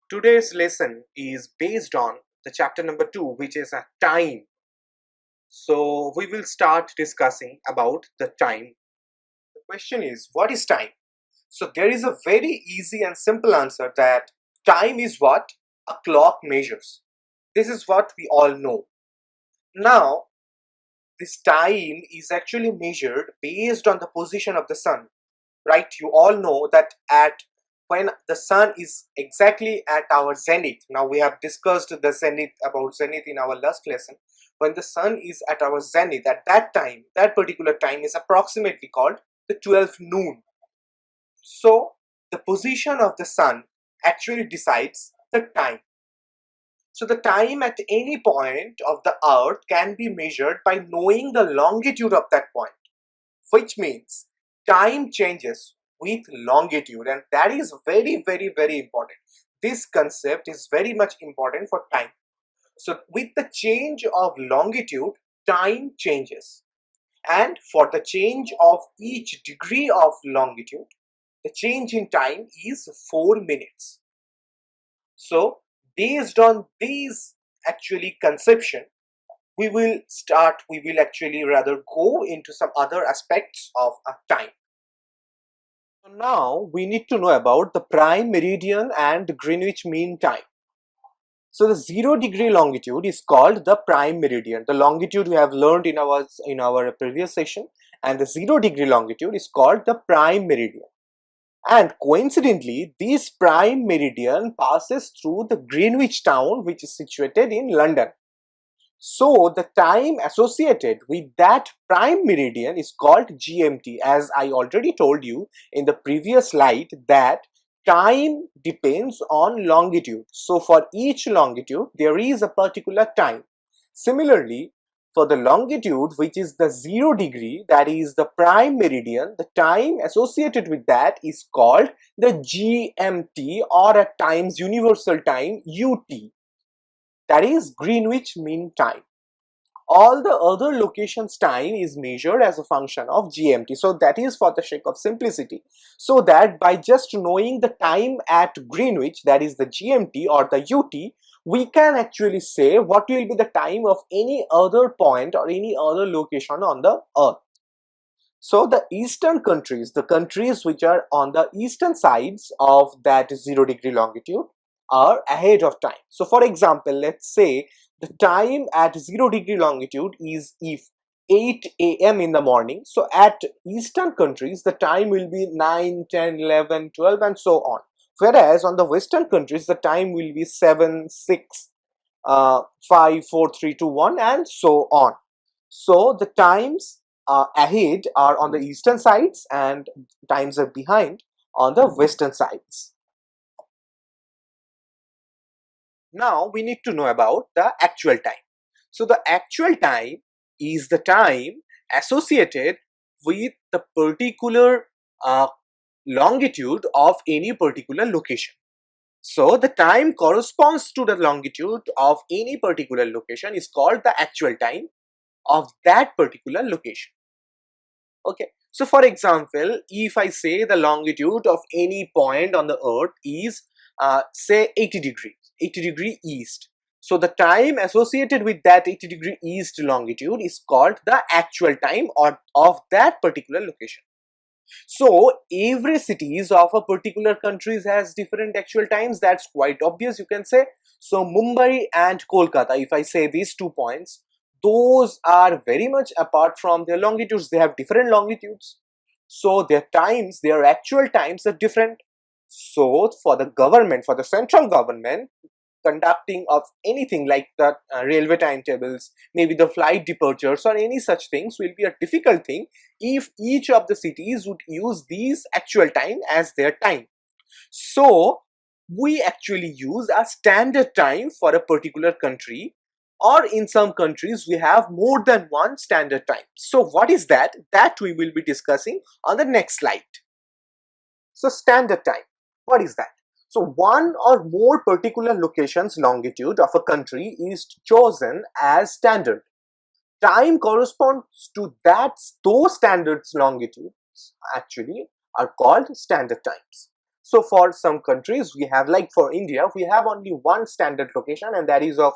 Today's lesson is based on the chapter number 2, which is a time. So we will start discussing about the time. The question is, what is time? So there is a very easy and simple answer that time is what a clock measures. This is what we all know. Now, this time is actually measured based on the position of the sun, right? You all know that when the sun is exactly at our zenith. Now we have discussed the zenith in our last lesson. When the sun is at our zenith, at that time, that particular time is approximately called the 12th noon. So the position of the sun actually decides the time. So the time at any point of the earth can be measured by knowing the longitude of that point, which means time changes with longitude, and that is very important. This concept is very much important for time. So with the change of longitude, time changes, and for the change of each degree of longitude, the change in time is 4 minutes. So based on these actually conception, we will actually rather go into some other aspects of time. So now we need to know about the prime meridian and Greenwich mean time. So the 0-degree longitude is called the prime meridian. The longitude we have learned in our previous session, and the 0-degree longitude is called the prime meridian. And coincidentally, this prime meridian passes through the Greenwich town, which is situated in London. So the time associated with that prime meridian is called GMT. As I already told you in the previous slide, that time depends on longitude. So for each longitude, there is a particular time. Similarly, for the longitude, which is the 0-degree, that is the prime meridian, the time associated with that is called the GMT, or at times universal time, UT. That is Greenwich Mean Time. All the other locations' time is measured as a function of GMT. So that is for the sake of simplicity. So that by just knowing the time at Greenwich, that is the GMT or the UT, we can actually say what will be the time of any other point or any other location on the earth. So the eastern countries, the countries which are on the eastern sides of that 0-degree longitude, are ahead of time. So for example, let's say the time at 0-degree longitude is if 8 a.m. in the morning. So at eastern countries, the time will be 9, 10, 11, 12 and so on. Whereas on the western countries, the time will be 7, 6, 5, 4, 3, 2, 1 and so on. So the times ahead are on the eastern sides and times are behind on the western sides. Now we need to know about the actual time. So the actual time is the time associated with the particular longitude of any particular location. So the time corresponds to the longitude of any particular location is called the actual time of that particular location. Okay, so for example, if I say the longitude of any point on the earth is say 80 degree east. So the time associated with that 80-degree east longitude is called the actual time of that particular location. So every cities of a particular countries has different actual times. That's quite obvious, you can say. So Mumbai and Kolkata, if I say these 2 points, those are very much apart from their longitudes. They have different longitudes. So their times, their actual times are different. So for the government, for the central government, conducting of anything like the railway timetables, maybe the flight departures or any such things will be a difficult thing if each of the cities would use these actual time as their time. So we actually use a standard time for a particular country, or in some countries we have more than one standard time. So what is that? That we will be discussing on the next slide. So standard time, what is that? So one or more particular location's longitude of a country is chosen as standard. Time corresponds to those standards longitudes actually are called standard times. So for some countries we have, like for India, we have only one standard location, and that is of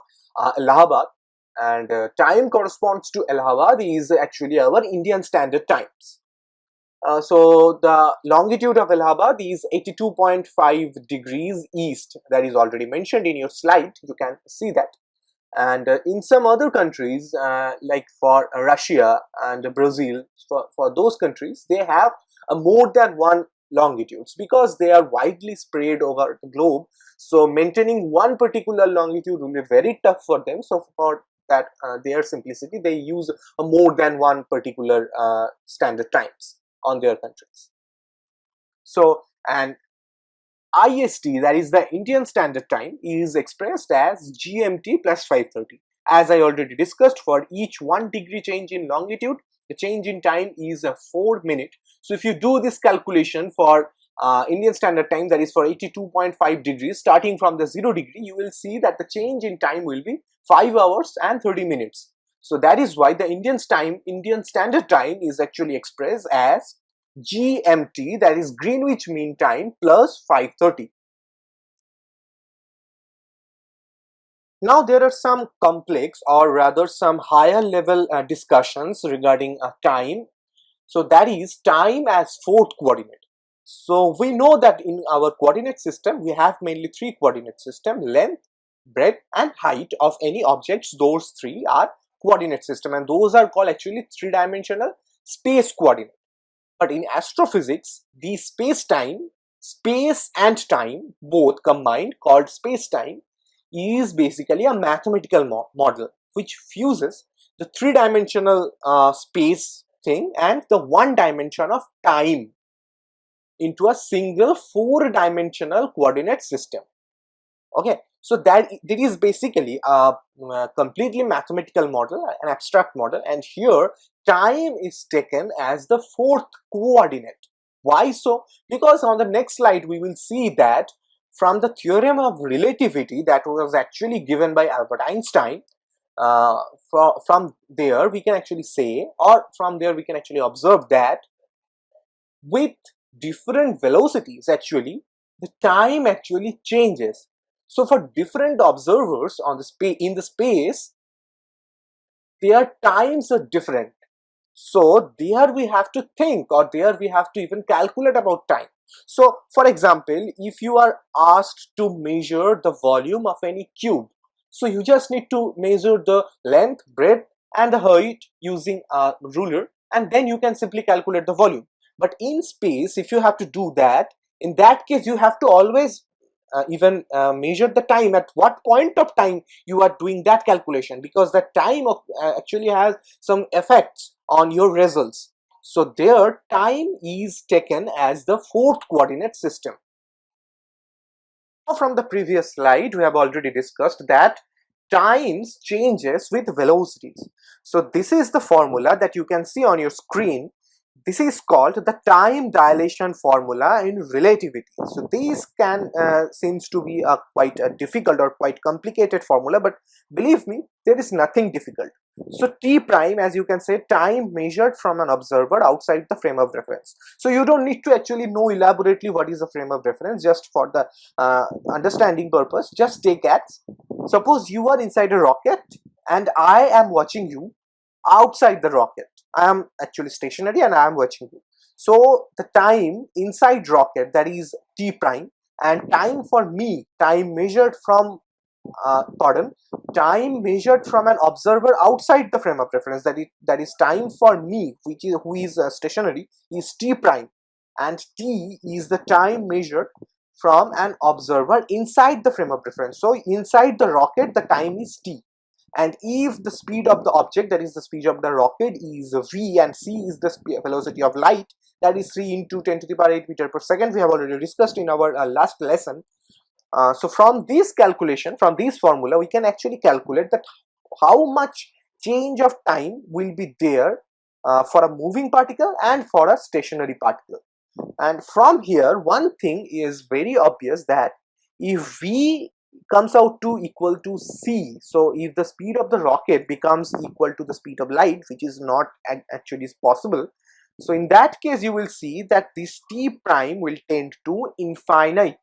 Allahabad, and time corresponds to Allahabad is actually our Indian standard times. So the longitude of Allahabad is 82.5 degrees east. That is already mentioned in your slide. You can see that. And in some other countries, like for Russia and Brazil, for those countries, they have more than one longitudes because they are widely spread over the globe. So maintaining one particular longitude will be very tough for them. So for that, their simplicity, they use more than one particular standard times on their countries. So, and IST, that is the Indian Standard Time, is expressed as GMT plus 530. As I already discussed, for each 1 degree change in longitude, the change in time is 4 minutes. So if you do this calculation for Indian Standard Time, that is for 82.5 degrees, starting from the 0 degree, you will see that the change in time will be 5 hours and 30 minutes. So that is why the Indian Standard Time is actually expressed as GMT, that is Greenwich Mean Time, plus 530. Now there are some complex, or rather some higher level discussions regarding time. So that is time as fourth coordinate. So we know that in our coordinate system we have mainly three coordinate system: length, breadth and height of any objects. Those three are coordinate system, and those are called actually three-dimensional space coordinate. But in astrophysics, the space and time both combined, called space-time, is basically a mathematical model which fuses the three-dimensional space thing and the one dimension of time into a single four-dimensional coordinate system. Okay, so that it is basically a completely mathematical model, an abstract model, and here time is taken as the fourth coordinate. Why so? Because on the next slide we will see that from the theorem of relativity that was actually given by Albert Einstein, from there we can actually say, or from there we can actually observe that with different velocities actually the time actually changes. So for different observers on the in the space, their times are different. So there we have to think, or there we have to even calculate about time. So for example, if you are asked to measure the volume of any cube, so you just need to measure the length, breadth and the height using a ruler, and then you can simply calculate the volume. But in space, if you have to do that, in that case you have to always even measure the time, at what point of time you are doing that calculation, because that time actually has some effects on your results. So there time is taken as the fourth coordinate system. Now from the previous slide we have already discussed that times changes with velocities. So this is the formula that you can see on your screen. This is called the time dilation formula in relativity. So this can seems to be a quite a difficult or quite complicated formula, but believe me, there is nothing difficult. So T prime, as you can say, time measured from an observer outside the frame of reference. So you don't need to actually know elaborately what is the frame of reference. Just for the understanding purpose, just take as, suppose you are inside a rocket and I am watching you outside the rocket. I am actually stationary and I am watching you. So the time inside rocket, that is T prime, and time for me, time measured from time measured from an observer outside the frame of reference, that is time for me, who is stationary, is T prime, and T is the time measured from an observer inside the frame of reference. So inside the rocket the time is T, and if the speed of the object, that is the speed of the rocket, is v, and c is the velocity of light, that is 3 into 10 to the power 8 meter per second, we have already discussed in our last lesson. So from this calculation, from this formula, we can actually calculate that how much change of time will be there for a moving particle and for a stationary particle. And from here, one thing is very obvious, that if v comes out to equal to c, so if the speed of the rocket becomes equal to the speed of light, which is not actually possible, So in that case, you will see that this t prime will tend to infinite.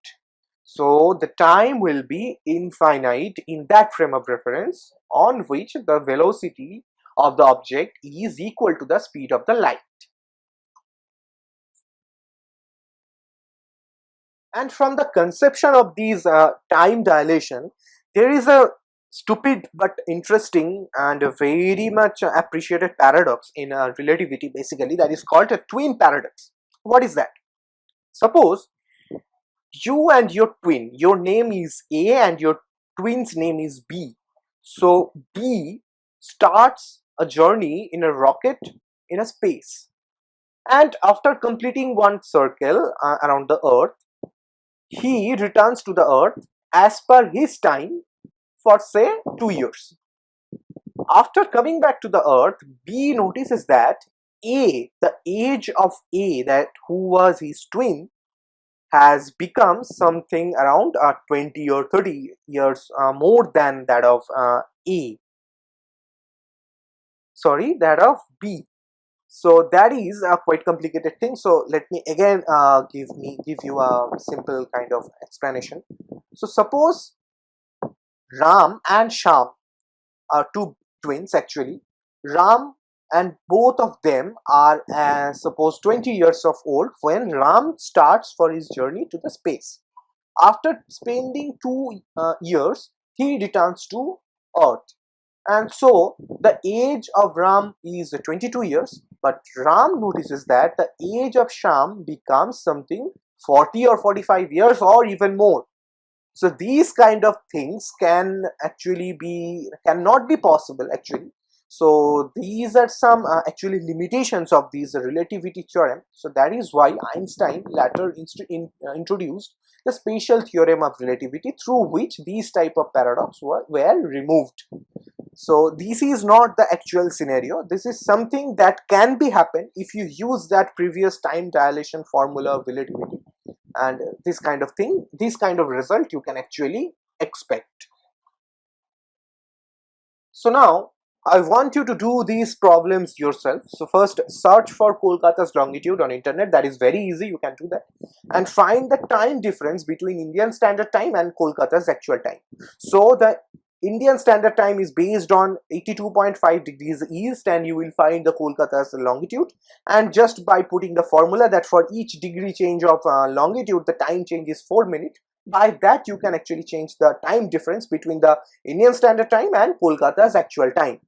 So the time will be infinite in that frame of reference on which the velocity of the object is equal to the speed of the light. And from the conception of these time dilation, there is a stupid but interesting and a very much appreciated paradox in relativity, basically, that is called a twin paradox. What is that? Suppose you and your twin, your name is A and your twin's name is B. So B starts a journey in a rocket in a space, and after completing one circle around the earth, he returns to the earth as per his time for say 2 years. After coming back to the earth, B notices that A, the age of A, that who was his twin, has become something around 20 or 30 years more than that of that of B. So that is a quite complicated thing. So let me again give you a simple kind of explanation. So suppose Ram and Sham are two twins actually. Ram and both of them are suppose 20 years of old when Ram starts for his journey to the space. After spending 2 years, he returns to Earth. And so the age of Ram is 22 years, but Ram notices that the age of Sham becomes something 40 or 45 years or even more. So these kind of things cannot be possible actually. So these are some actually limitations of these relativity theorem. So that is why Einstein later introduced the special theorem of relativity, through which these type of paradox were removed. So this is not the actual scenario. This is something that can be happen if you use that previous time dilation formula of relativity, and this kind of thing, this kind of result you can actually expect. So now I want you to do these problems yourself. So first, search for Kolkata's longitude on internet. That is very easy, you can do that, and find the time difference between Indian Standard Time and Kolkata's actual time. So the Indian Standard Time is based on 82.5 degrees east, and you will find the Kolkata's longitude, and just by putting the formula that for each degree change of longitude the time change is 4 minutes, by that you can actually change the time difference between the Indian Standard Time and Kolkata's actual time.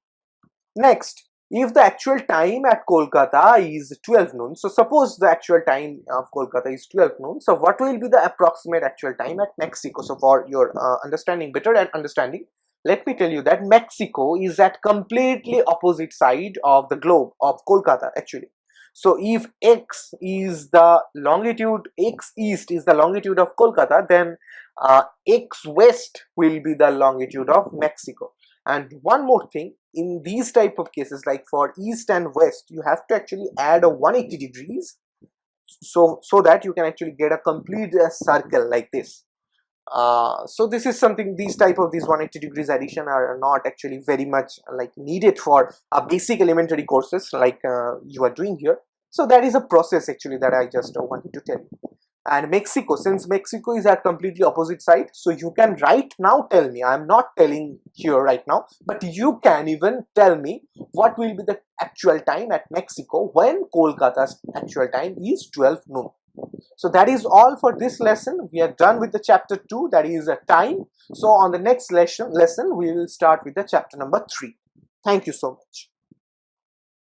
Next, if the actual time at Kolkata is 12 noon, so suppose the actual time of Kolkata is 12 noon, so what will be the approximate actual time at Mexico? So for your better understanding, let me tell you that Mexico is at completely opposite side of the globe of Kolkata actually. So if x is the longitude, x east is the longitude of Kolkata, then x west will be the longitude of Mexico. And one more thing, in these type of cases, like for east and west, you have to actually add a 180 degrees so that you can actually get a complete circle like this. So this is something, these 180 degrees addition are not actually very much like needed for basic elementary courses like you are doing here. So that is a process actually that I just wanted to tell you. And Mexico, since Mexico is at completely opposite side, so you can right now tell me, I am not telling here right now, but you can even tell me what will be the actual time at Mexico when Kolkata's actual time is 12 noon. So that is all for this lesson. We are done with the chapter 2, that is time. So on the next lesson we will start with the chapter number 3. Thank you so much.